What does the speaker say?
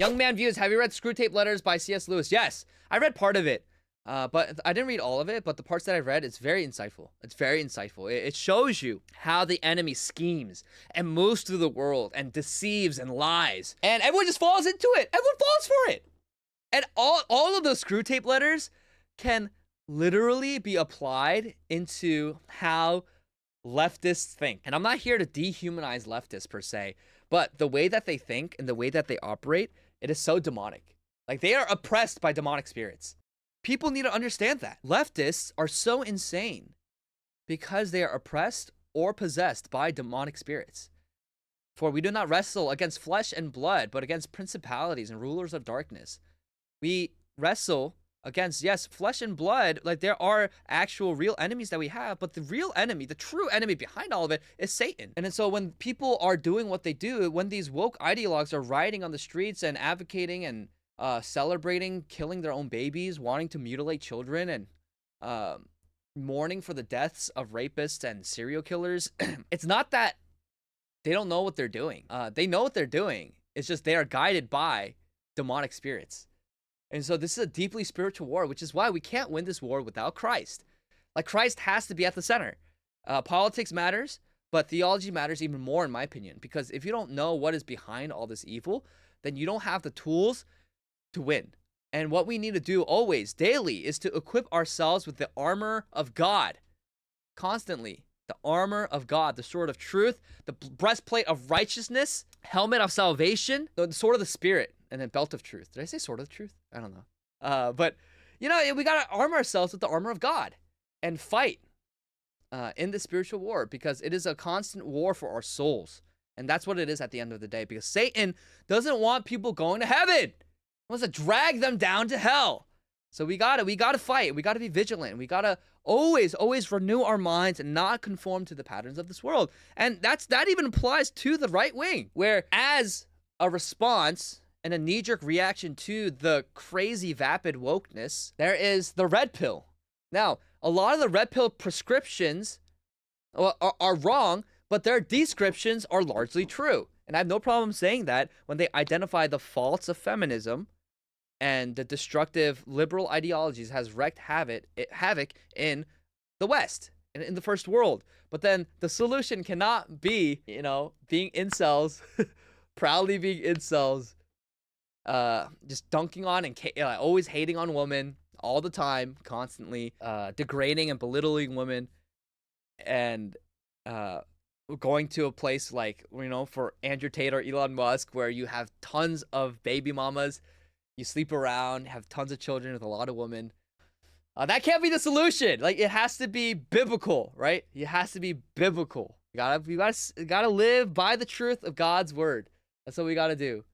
Young Man Views, have you read Screwtape Letters by C.S. Lewis? Yes, I read part of it, but I didn't read all of it, but the parts that I read, it's very insightful. It's very insightful. It shows you how the enemy schemes and moves through the world and deceives and lies, and everyone just falls into it. Everyone falls for it. And all of those Screwtape letters can literally be applied into how leftists think. And I'm not here to dehumanize leftists per se, but the way that they think and the way that they operate, it is so demonic. Like, they are oppressed by demonic spirits. People need to understand that. Leftists are so insane because they are oppressed or possessed by demonic spirits. For we do not wrestle against flesh and blood, but against principalities and rulers of darkness. We wrestle against, yes, flesh and blood. Like, there are actual real enemies that we have, but the real enemy, the true enemy behind all of it is Satan. And so when people are doing what they do, when these woke ideologues are rioting on the streets and advocating and celebrating killing their own babies, wanting to mutilate children, and mourning for the deaths of rapists and serial killers, it's not that they don't know what they're doing. They know what they're doing. It's just they are guided by demonic spirits. And so this is a deeply spiritual war, which is why we can't win this war without Christ. Like, Christ has to be at the center. Politics matters, but theology matters even more, in my opinion, because if you don't know what is behind all this evil, then you don't have the tools to win. And what we need to do always, daily, is to equip ourselves with the armor of God. Constantly. The armor of God, the sword of truth, the breastplate of righteousness, helmet of salvation, the sword of the Spirit, and then belt of truth. Did I say sword of truth? I don't know. But, you know, we got to arm ourselves with the armor of God and fight in the spiritual war, because it is a constant war for our souls. And that's what it is at the end of the day, because Satan doesn't want people going to heaven. He wants to drag them down to hell. So we gotta fight. We gotta be vigilant. We gotta always renew our minds and not conform to the patterns of this world. And that even applies to the right wing, where as a response and a knee-jerk reaction to the crazy vapid wokeness, there is the red pill. Now, a lot of the red pill prescriptions are wrong, but their descriptions are largely true. And I have no problem saying that when they identify the faults of feminism and the destructive liberal ideologies has wreaked havoc in the West and in the first world. But then the solution cannot be, you know, being incels, proudly being incels, just dunking on and always hating on women all the time, constantly degrading and belittling women, and going to a place like, you know, for Andrew Tate or Elon Musk, where you have tons of baby mamas, you sleep around, have tons of children with a lot of women. That can't be the solution. Like, it has to be biblical, right? It has to be biblical. You gotta live by the truth of God's word. That's what we gotta do.